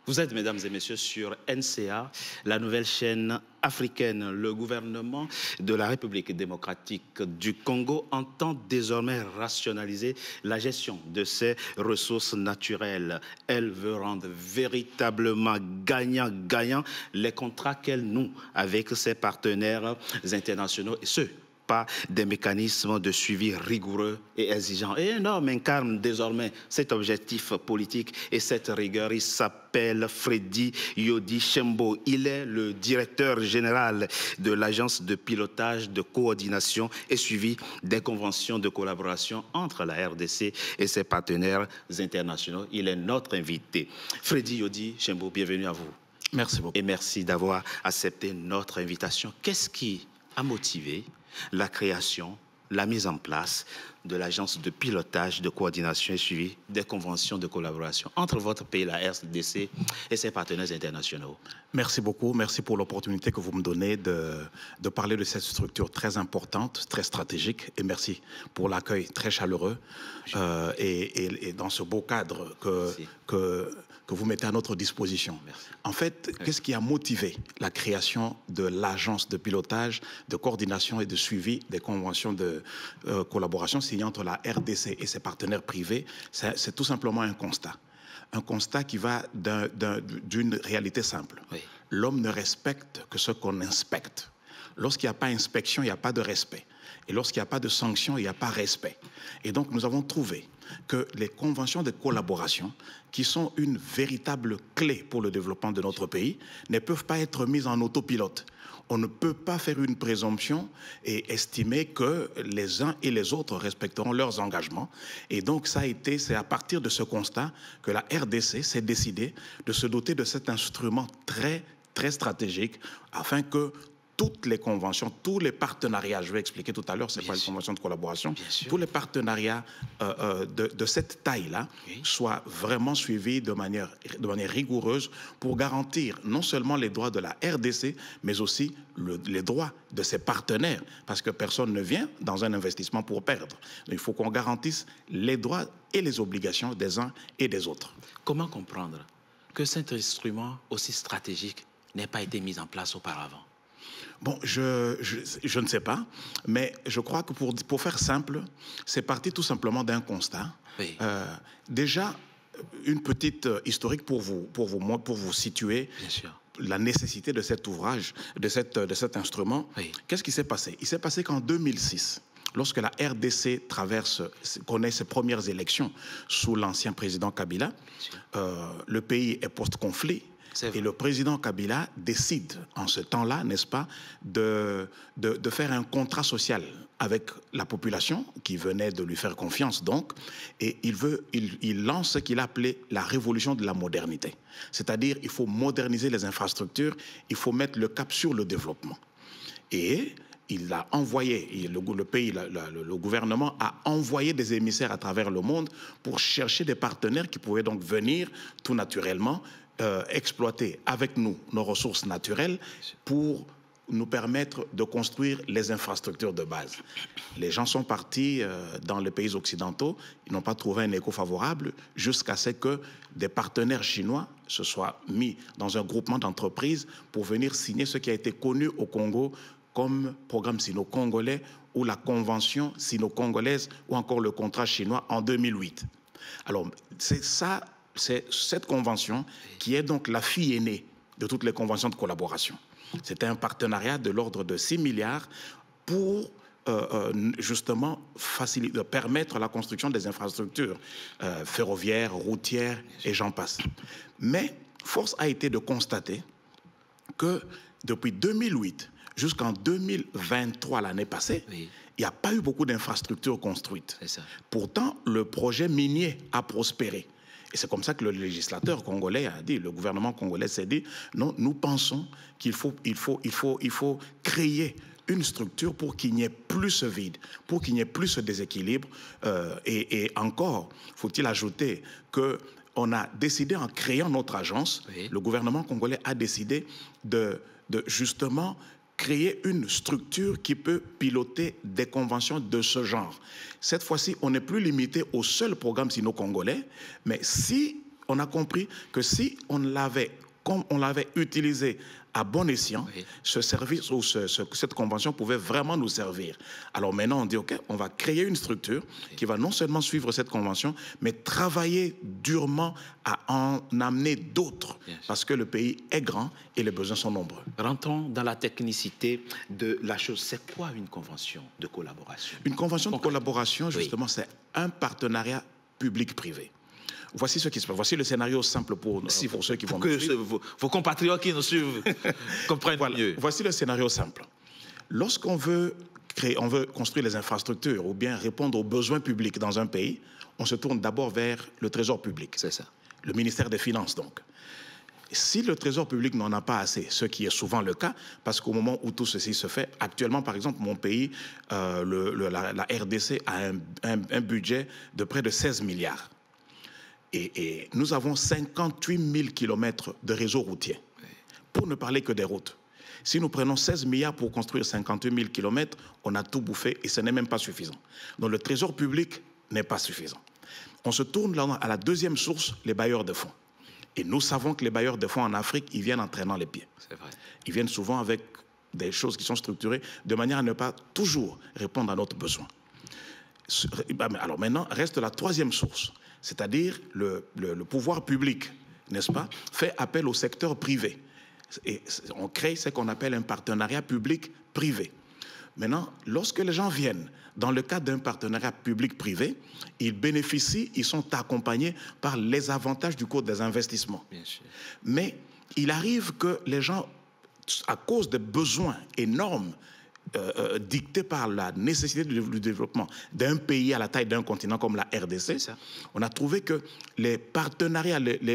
Vous êtes, mesdames et messieurs, sur NCA, la nouvelle chaîne africaine. Le gouvernement de la République démocratique du Congo entend désormais rationaliser la gestion de ses ressources naturelles. Elle veut rendre véritablement gagnant-gagnant les contrats qu'elle noue avec ses partenaires internationaux, et ce, pas des mécanismes de suivi rigoureux et exigeants. Et un homme incarne désormais cet objectif politique et cette rigueur. Il s'appelle Freddy Yodi Shembo. Il est le directeur général de l'agence de pilotage, de coordination et suivi des conventions de collaboration entre la RDC et ses partenaires internationaux. Il est notre invité. Freddy Yodi Shembo, bienvenue à vous. Merci beaucoup. Et merci d'avoir accepté notre invitation. Qu'est-ce qui a motivé la création, la mise en place de l'agence de pilotage, de coordination et suivi des conventions de collaboration entre votre pays, la RDC, et ses partenaires internationaux? Merci beaucoup. Merci pour l'opportunité que vous me donnez de parler de cette structure très importante, très stratégique. Et merci pour l'accueil très chaleureux et dans ce beau cadre que vous mettez à notre disposition. Merci. En fait, qu'est-ce qui a motivé la création de l'agence de pilotage, de coordination et de suivi des conventions de collaboration signées entre la RDC et ses partenaires privés? C'est tout simplement un constat. Un constat qui va d'une réalité simple. Oui. L'homme ne respecte que ce qu'on inspecte. Lorsqu'il n'y a pas inspection, il n'y a pas de respect. Et lorsqu'il n'y a pas de sanction, il n'y a pas respect. Et donc, nous avons trouvé que les conventions de collaboration, qui sont une véritable clé pour le développement de notre pays, ne peuvent pas être mises en autopilote. On ne peut pas faire une présomption et estimer que les uns et les autres respecteront leurs engagements. Et donc, c'est à partir de ce constat que la RDC s'est décidée de se doter de cet instrument très, très stratégique afin que toutes les conventions, tous les partenariats, je vais expliquer tout à l'heure c'est quoi les conventions de collaboration, tous les partenariats de cette taille-là soient vraiment suivis de manière rigoureuse pour garantir non seulement les droits de la RDC, mais aussi les droits de ses partenaires, parce que personne ne vient dans un investissement pour perdre. Donc, il faut qu'on garantisse les droits et les obligations des uns et des autres. Comment comprendre que cet instrument aussi stratégique n'ait pas été mis en place auparavant? Bon, je ne sais pas, mais je crois que pour faire simple, c'est parti tout simplement d'un constat. Oui. Déjà, une petite historique pour vous situer. Bien sûr. La nécessité de cet ouvrage, de cet instrument. Oui. Qu'est-ce qui s'est passé? Il s'est passé qu'en 2006, lorsque la RDC connaît ses premières élections sous l'ancien président Kabila, le pays est post-conflit. Et le président Kabila décide en ce temps-là, n'est-ce pas, de faire un contrat social avec la population qui venait de lui faire confiance donc, et il lance ce qu'il a appelé la révolution de la modernité. C'est-à-dire il faut moderniser les infrastructures, il faut mettre le cap sur le développement. Et il a envoyé, le gouvernement a envoyé des émissaires à travers le monde pour chercher des partenaires qui pouvaient donc venir tout naturellement exploiter avec nous nos ressources naturelles pour nous permettre de construire les infrastructures de base. Les gens sont partis dans les pays occidentaux, ils n'ont pas trouvé un écho favorable jusqu'à ce que des partenaires chinois se soient mis dans un groupement d'entreprises pour venir signer ce qui a été connu au Congo comme programme sino-congolais ou la convention sino-congolaise ou encore le contrat chinois en 2008. Alors, c'est cette convention qui est donc la fille aînée de toutes les conventions de collaboration. C'était un partenariat de l'ordre de 6 milliards pour justement permettre la construction des infrastructures ferroviaires, routières et j'en passe. Mais force a été de constater que depuis 2008 jusqu'en 2023, l'année passée, il n'y a pas eu beaucoup d'infrastructures construites. Pourtant, le projet minier a prospéré. Et c'est comme ça que le législateur congolais a dit, le gouvernement congolais s'est dit, non, nous pensons qu'il faut créer une structure pour qu'il n'y ait plus ce vide, pour qu'il n'y ait plus ce déséquilibre. Et encore, faut-il ajouter qu'on a décidé en créant notre agence, le gouvernement congolais a décidé de justement créer une structure qui peut piloter des conventions de ce genre. Cette fois-ci, on n'est plus limité au seul programme sino-congolais, mais si on a compris que si on l'avait utilisé à bon escient, oui, ce service ou cette convention pouvait vraiment nous servir. Alors maintenant, on dit, OK, on va créer une structure qui va non seulement suivre cette convention, mais travailler durement à en amener d'autres, parce que le pays est grand et les besoins sont nombreux. Rentrons dans la technicité de la chose. C'est quoi une convention de collaboration? Une convention de collaboration, justement, oui, c'est un partenariat public-privé. Voici ce qui se passe. Voici le scénario simple pour ceux qui vont nous suivre. Vos compatriotes qui nous suivent comprennent mieux. Voici le scénario simple. Lorsqu'on veut construire les infrastructures ou bien répondre aux besoins publics dans un pays, on se tourne d'abord vers le trésor public. C'est ça. Le ministère des Finances, donc. Si le trésor public n'en a pas assez, ce qui est souvent le cas, parce qu'au moment où tout ceci se fait, actuellement, par exemple, mon pays, la RDC a un budget de près de 16 milliards. Et nous avons 58 000 kilomètres de réseau routier, pour ne parler que des routes. Si nous prenons 16 milliards pour construire 58 000 kilomètres, on a tout bouffé et ce n'est même pas suffisant. Donc le trésor public n'est pas suffisant. On se tourne là à la deuxième source, les bailleurs de fonds. Et nous savons que les bailleurs de fonds en Afrique, ils viennent en traînant les pieds. C'est vrai. Ils viennent souvent avec des choses qui sont structurées de manière à ne pas toujours répondre à notre besoin. Alors maintenant, reste la troisième source, c'est-à-dire le pouvoir public, n'est-ce pas, fait appel au secteur privé. Et on crée ce qu'on appelle un partenariat public-privé. Maintenant, lorsque les gens viennent dans le cadre d'un partenariat public-privé, ils bénéficient, ils sont accompagnés par les avantages du code des investissements. Bien sûr. Mais il arrive que les gens, à cause des besoins énormes dictés par la nécessité du développement d'un pays à la taille d'un continent comme la RDC, on a trouvé que les partenariats, le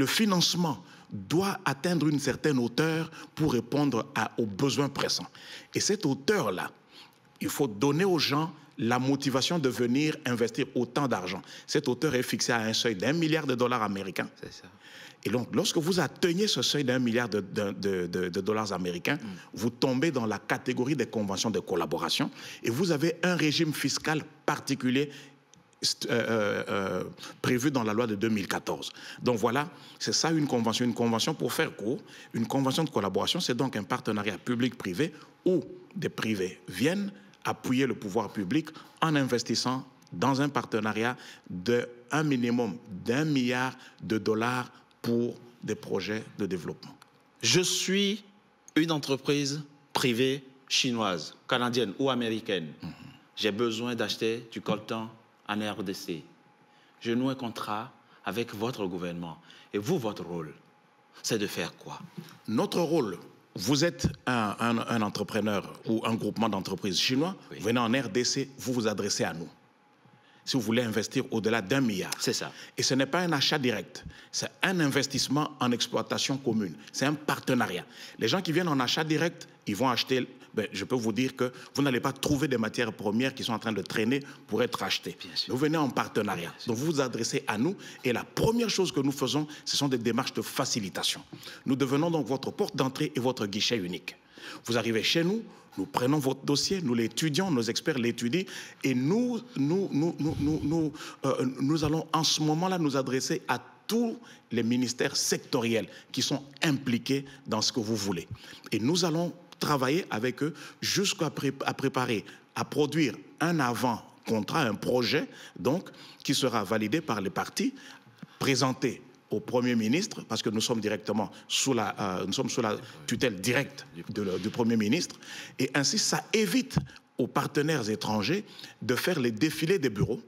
financement doit atteindre une certaine hauteur pour répondre aux besoins pressants. Et cette hauteur-là, il faut donner aux gens la motivation de venir investir autant d'argent. Cette hauteur est fixée à un seuil d'1 milliard de dollars américains. C'est ça. Et donc, lorsque vous atteignez ce seuil d'1 milliard de dollars américains, vous tombez dans la catégorie des conventions de collaboration et vous avez un régime fiscal particulier prévu dans la loi de 2014. Donc voilà, c'est ça une convention. Une convention, pour faire court, une convention de collaboration, c'est donc un partenariat public-privé où des privés viennent appuyer le pouvoir public en investissant dans un partenariat d'un minimum d'1 milliard de dollars pour des projets de développement. Je suis une entreprise privée chinoise, canadienne ou américaine. J'ai besoin d'acheter du coltan en RDC. Je noue un contrat avec votre gouvernement. Et vous, votre rôle, c'est de faire quoi? Notre rôle, vous êtes un entrepreneur ou un groupement d'entreprises chinois, oui, vous venez en RDC, vous vous adressez à nous. Si vous voulez investir au-delà d'1 milliard. C'est ça. Et ce n'est pas un achat direct, c'est un investissement en exploitation commune. C'est un partenariat. Les gens qui viennent en achat direct, ils vont acheter... je peux vous dire que vous n'allez pas trouver des matières premières qui sont en train de traîner pour être achetées. Vous venez en partenariat. Donc vous vous adressez à nous et la première chose que nous faisons, ce sont des démarches de facilitation. Nous devenons donc votre porte d'entrée et votre guichet unique. Vous arrivez chez nous, nous prenons votre dossier, nous l'étudions, nos experts l'étudient et nous allons en ce moment-là nous adresser à tous les ministères sectoriels qui sont impliqués dans ce que vous voulez. Et nous allons travailler avec eux jusqu'à préparer, à produire un avant-contrat, un projet, donc, qui sera validé par les parties, présenté au Premier ministre, parce que nous sommes directement sous la tutelle directe du Premier ministre, et ainsi ça évite aux partenaires étrangers de faire les défilés des bureaux,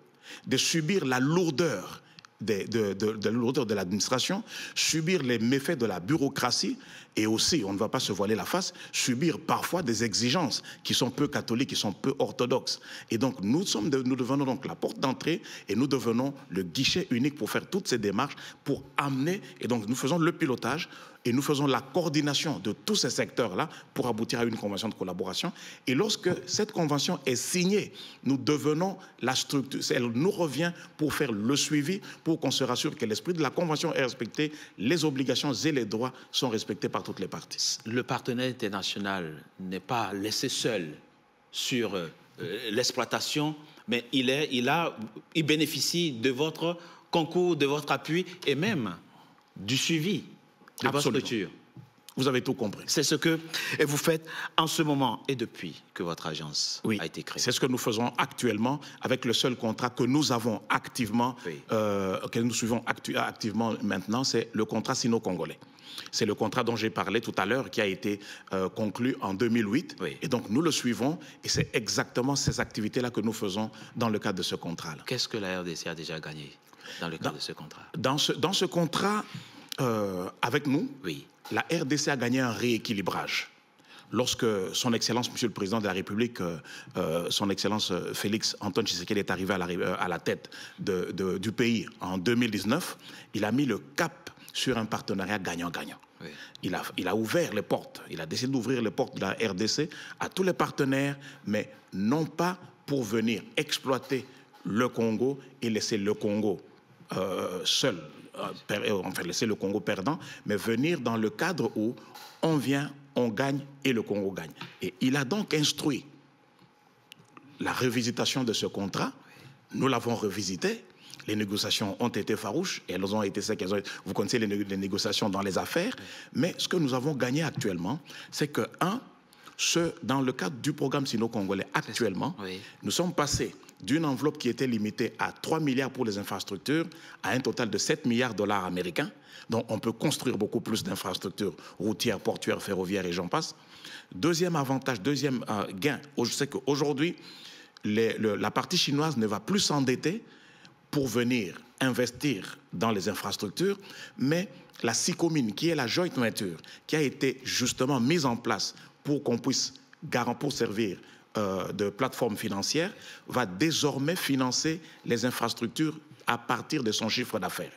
de subir la lourdeur de l'administration, subir les méfaits de la bureaucratie et aussi, on ne va pas se voiler la face, subir parfois des exigences qui sont peu catholiques, qui sont peu orthodoxes. Et donc, nous devenons donc la porte d'entrée et nous devenons le guichet unique pour faire toutes ces démarches, pour amener, et donc nous faisons le pilotage et nous faisons la coordination de tous ces secteurs-là pour aboutir à une convention de collaboration. Et lorsque cette convention est signée, nous devenons la structure, elle nous revient pour faire le suivi, pour qu'on se rassure que l'esprit de la convention est respecté, les obligations et les droits sont respectés par toutes les parties. Le partenaire international n'est pas laissé seul sur l'exploitation, mais il bénéficie de votre concours de votre appui et même du suivi de votre structure. Vous avez tout compris. C'est ce que vous faites en ce moment et depuis que votre agence a été créée. C'est ce que nous faisons actuellement avec le seul contrat que nous avons activement, que nous suivons activement maintenant, c'est le contrat sino-congolais. C'est le contrat dont j'ai parlé tout à l'heure qui a été conclu en 2008. Et donc nous le suivons et c'est exactement ces activités-là que nous faisons dans le cadre de ce contrat-là. Qu'est-ce que la RDC a déjà gagné dans le cadre de ce contrat? Dans ce contrat, avec nous, la RDC a gagné un rééquilibrage. Lorsque son Excellence, Monsieur le Président de la République, son Excellence Félix Antoine Tshisekedi est arrivé à la tête du pays en 2019, il a mis le cap sur un partenariat gagnant-gagnant. Il a ouvert les portes, il a décidé d'ouvrir les portes de la RDC à tous les partenaires, mais non pas pour venir exploiter le Congo et laisser le Congo seul, enfin laisser le Congo perdant, mais venir dans le cadre où on vient, on gagne et le Congo gagne. Et il a donc instruit la revisitation de ce contrat. Nous l'avons revisité. Les négociations ont été farouches et elles ont été celles qu'elles ont été. Vous connaissez les négociations dans les affaires. Mais ce que nous avons gagné actuellement, c'est que, dans le cadre du programme sino-congolais actuellement, nous sommes passés d'une enveloppe qui était limitée à 3 milliards pour les infrastructures à un total de 7 milliards de dollars américains. Donc on peut construire beaucoup plus d'infrastructures routières, portuaires, ferroviaires et j'en passe. Deuxième avantage, deuxième gain, je sais qu'aujourd'hui, la partie chinoise ne va plus s'endetter pour venir investir dans les infrastructures, mais la SICOMIN, qui est la joint venture, qui a été justement mise en place pour qu'on puisse pour servir de plateforme financière, va désormais financer les infrastructures à partir de son chiffre d'affaires.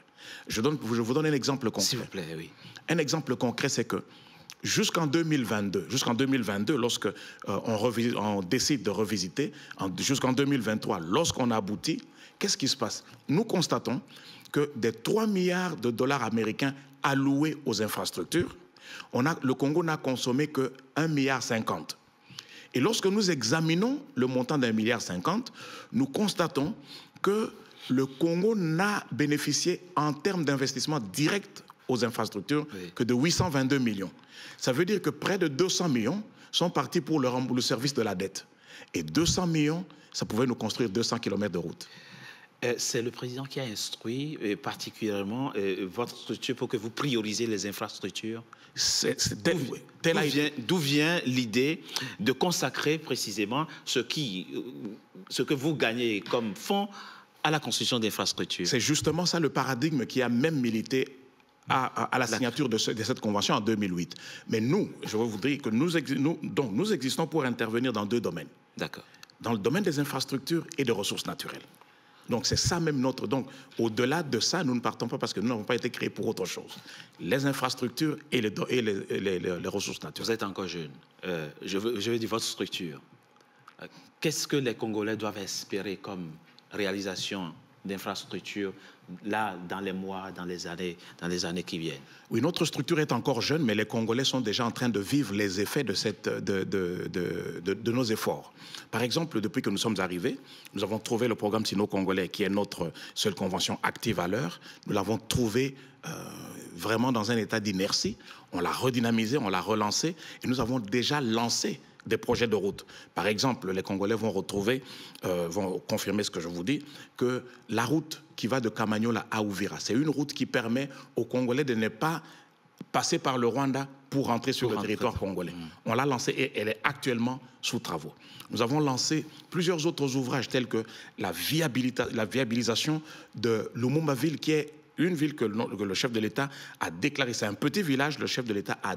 Je vous donne un exemple concret. S'il vous plaît, oui. Un exemple concret, c'est que jusqu'en 2022, lorsque on décide de revisiter, jusqu'en 2023, lorsqu'on aboutit, qu'est-ce qui se passe? Nous constatons que des 3 milliards de dollars américains alloués aux infrastructures, le Congo n'a consommé que 1,50 milliard. Et lorsque nous examinons le montant d'1,50 milliard, nous constatons que le Congo n'a bénéficié en termes d'investissement direct aux infrastructures que de 822 millions. Ça veut dire que près de 200 millions sont partis pour le service de la dette. Et 200 millions, ça pouvait nous construire 200 km de route. C'est le président qui a instruit particulièrement votre structure pour que vous priorisez les infrastructures. D'où vient l'idée de consacrer précisément ce que vous gagnez comme fonds à la construction d'infrastructures? C'est justement ça le paradigme qui a même milité à la signature de cette convention en 2008. Mais nous, je veux vous dire que nous existons pour intervenir dans 2 domaines. D'accord. Dans le domaine des infrastructures et des ressources naturelles. Donc c'est ça même notre... Donc au-delà de ça, nous ne partons pas parce que nous n'avons pas été créés pour autre chose. Les infrastructures et les ressources naturelles. Vous êtes encore jeune. Je veux dire votre structure. Qu'est-ce que les Congolais doivent espérer comme réalisation d'infrastructures là, dans les mois, dans les années qui viennent? Oui, notre structure est encore jeune, mais les Congolais sont déjà en train de vivre les effets de nos efforts. Par exemple, depuis que nous sommes arrivés, nous avons trouvé le programme sino-congolais, qui est notre seule convention active à l'heure. Nous l'avons trouvé vraiment dans un état d'inertie. On l'a redynamisé, on l'a relancé, et nous avons déjà lancé des projets de route. Par exemple, les Congolais vont confirmer ce que je vous dis, que la route qui va de Kamanyola à Uvira, c'est une route qui permet aux Congolais de ne pas passer par le Rwanda pour rentrer sur le territoire congolais. On l'a lancée et elle est actuellement sous travaux. Nous avons lancé plusieurs autres ouvrages tels que la viabilisation de Lumumba-Ville, qui est une ville que le chef de l'État a déclaré, c'est un petit village, le chef de l'État a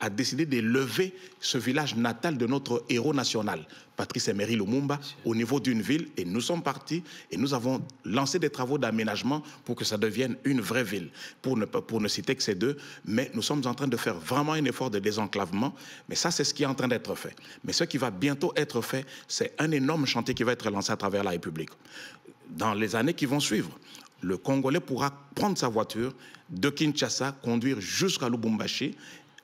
décidé d'élever ce village natal de notre héros national, Patrice Emery Lumumba, au niveau d'une ville. Et nous sommes partis et nous avons lancé des travaux d'aménagement pour que ça devienne une vraie ville, pour ne citer que ces 2. Mais nous sommes en train de faire vraiment un effort de désenclavement. Mais ça, c'est ce qui est en train d'être fait. Mais ce qui va bientôt être fait, c'est un énorme chantier qui va être lancé à travers la République. Dans les années qui vont suivre, le Congolais pourra prendre sa voiture de Kinshasa, conduire jusqu'à Lubumbashi,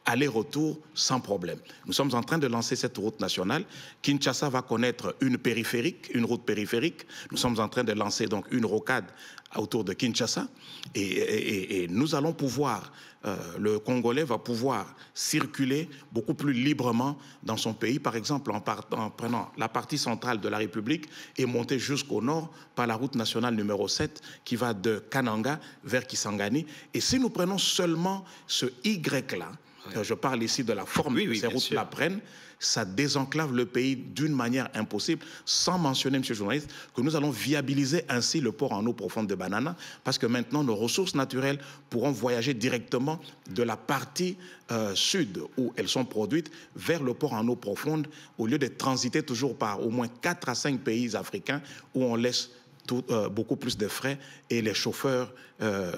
aller-retour sans problème. Nous sommes en train de lancer cette route nationale. Kinshasa va connaître une route périphérique. Nous sommes en train de lancer donc une rocade autour de Kinshasa. Et nous allons pouvoir, le Congolais va pouvoir circuler beaucoup plus librement dans son pays, par exemple en prenant la partie centrale de la République et monter jusqu'au nord par la route nationale numéro 7 qui va de Kananga vers Kisangani. Et si nous prenons seulement ce Y-là, je parle ici de la forme que ces routes-là prennent, ça désenclave le pays d'une manière impossible, sans mentionner, monsieur le journaliste, que nous allons viabiliser ainsi le port en eau profonde de Banana, parce que maintenant, nos ressources naturelles pourront voyager directement de la partie sud, où elles sont produites, vers le port en eau profonde, au lieu de transiter toujours par au moins 4 à 5 pays africains, où on laisse beaucoup plus de frais et les chauffeurs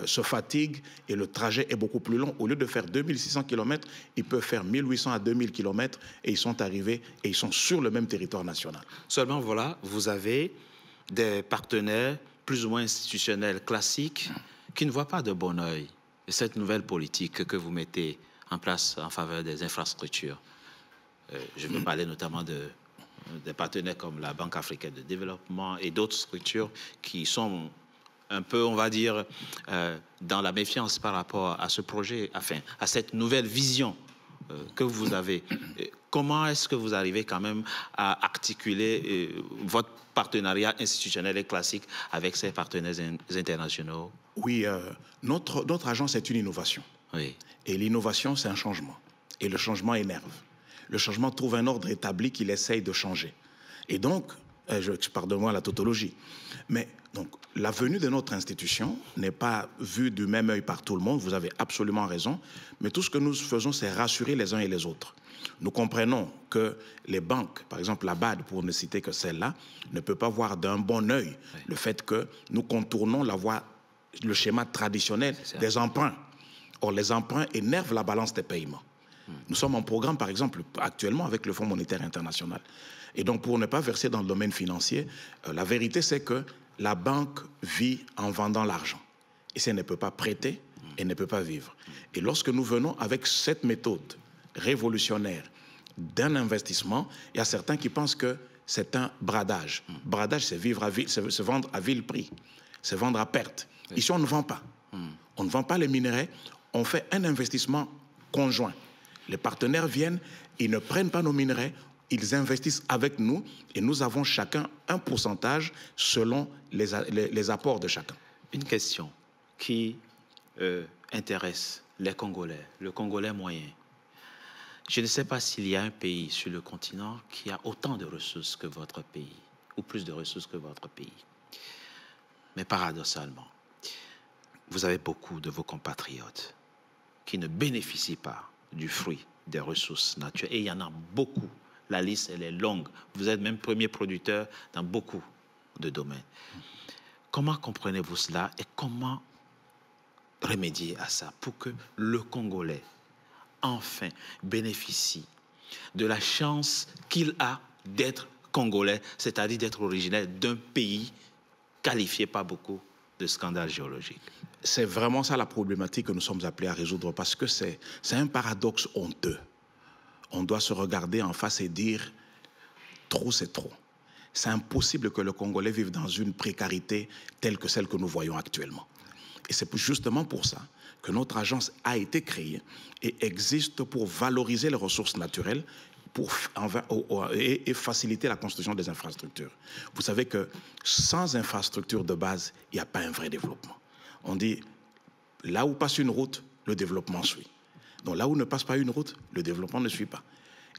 se fatiguent et le trajet est beaucoup plus long. Au lieu de faire 2600 km, ils peuvent faire 1800 à 2000 km et ils sont arrivés et ils sont sur le même territoire national. Seulement, voilà, vous avez des partenaires plus ou moins institutionnels classiques qui ne voient pas de bon oeil cette nouvelle politique que vous mettez en place en faveur des infrastructures. Je veux parler notamment des partenaires comme la Banque africaine de développement et d'autres structures qui sont un peu, on va dire, dans la méfiance par rapport à ce projet, enfin, à cette nouvelle vision que vous avez. Comment est-ce que vous arrivez quand même à articuler votre partenariat institutionnel et classique avec ces partenaires internationaux? Oui, notre agence est une innovation. Oui. Et l'innovation, c'est un changement. Et le changement énerve. Le changement trouve un ordre établi qu'il essaye de changer. Et donc, pardonne-moi la tautologie, mais donc, la venue de notre institution n'est pas vue du même œil par tout le monde, vous avez absolument raison, mais tout ce que nous faisons, c'est rassurer les uns et les autres. Nous comprenons que les banques, par exemple la BAD, pour ne citer que celle-là, ne peut pas voir d'un bon œil le fait que nous contournons le schéma traditionnel des emprunts. Or, les emprunts énervent la balance des paiements. Nous sommes en programme, par exemple, actuellement avec le Fonds monétaire international. Et donc, pour ne pas verser dans le domaine financier, la vérité, c'est que la banque vit en vendant l'argent. Et si elle ne peut pas prêter, elle ne peut pas vivre. Et lorsque nous venons avec cette méthode révolutionnaire d'un investissement, il y a certains qui pensent que c'est un bradage. Bradage, c'est se vendre à vil prix, c'est vendre à perte. Ici, on ne vend pas. On ne vend pas les minerais, on fait un investissement conjoint. Les partenaires viennent, ils ne prennent pas nos minerais, ils investissent avec nous et nous avons chacun un pourcentage selon les apports de chacun. Une question qui intéresse les Congolais, le Congolais moyen. Je ne sais pas s'il y a un pays sur le continent qui a autant de ressources que votre pays, ou plus de ressources que votre pays. Mais paradoxalement, vous avez beaucoup de vos compatriotes qui ne bénéficient pas du fruit des ressources naturelles. Et il y en a beaucoup. La liste, elle est longue. Vous êtes même premier producteur dans beaucoup de domaines. Comment comprenez-vous cela et comment remédier à ça pour que le Congolais, enfin, bénéficie de la chance qu'il a d'être Congolais, c'est-à-dire d'être originaire d'un pays qualifié par beaucoup de scandales géologiques? C'est vraiment ça la problématique que nous sommes appelés à résoudre parce que c'est un paradoxe honteux. On doit se regarder en face et dire « trop, c'est trop ». C'est impossible que le Congolais vive dans une précarité telle que celle que nous voyons actuellement. Et c'est justement pour ça que notre agence a été créée et existe pour valoriser les ressources naturelles et faciliter la construction des infrastructures. Vous savez que sans infrastructure de base, il n'y a pas un vrai développement. On dit, là où passe une route, le développement suit. Donc là où ne passe pas une route, le développement ne suit pas.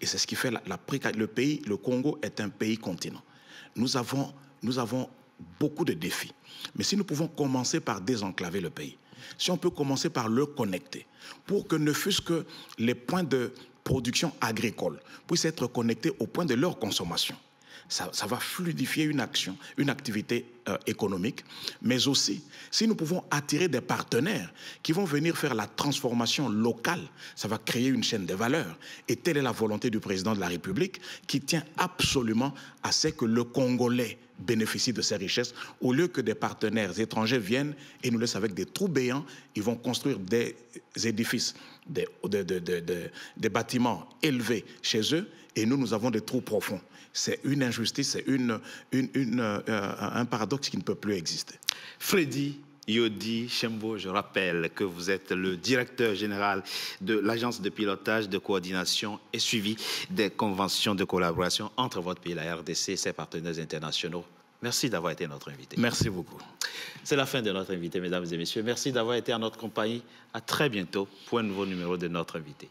Et c'est ce qui fait le Congo est un pays continent. Nous avons beaucoup de défis. Mais si nous pouvons commencer par désenclaver le pays, si on peut commencer par le connecter, pour que ne fût-ce que les points de production agricole puissent être connectés au point de leur consommation, ça va fluidifier une activité économique, mais aussi, si nous pouvons attirer des partenaires qui vont venir faire la transformation locale, ça va créer une chaîne de valeur. Et telle est la volonté du président de la République qui tient absolument à ce que le Congolais bénéficient de ces richesses. Au lieu que des partenaires étrangers viennent et nous laissent avec des trous béants, ils vont construire des édifices, des bâtiments élevés chez eux, et nous avons des trous profonds. C'est une injustice, c'est un paradoxe qui ne peut plus exister. Freddy Yodi Chembo, je rappelle que vous êtes le directeur général de l'agence de pilotage, de coordination et suivi des conventions de collaboration entre votre pays, la RDC, et ses partenaires internationaux. Merci d'avoir été notre invité. Merci beaucoup. C'est la fin de notre invité, mesdames et messieurs. Merci d'avoir été en notre compagnie. À très bientôt pour un nouveau numéro de notre invité.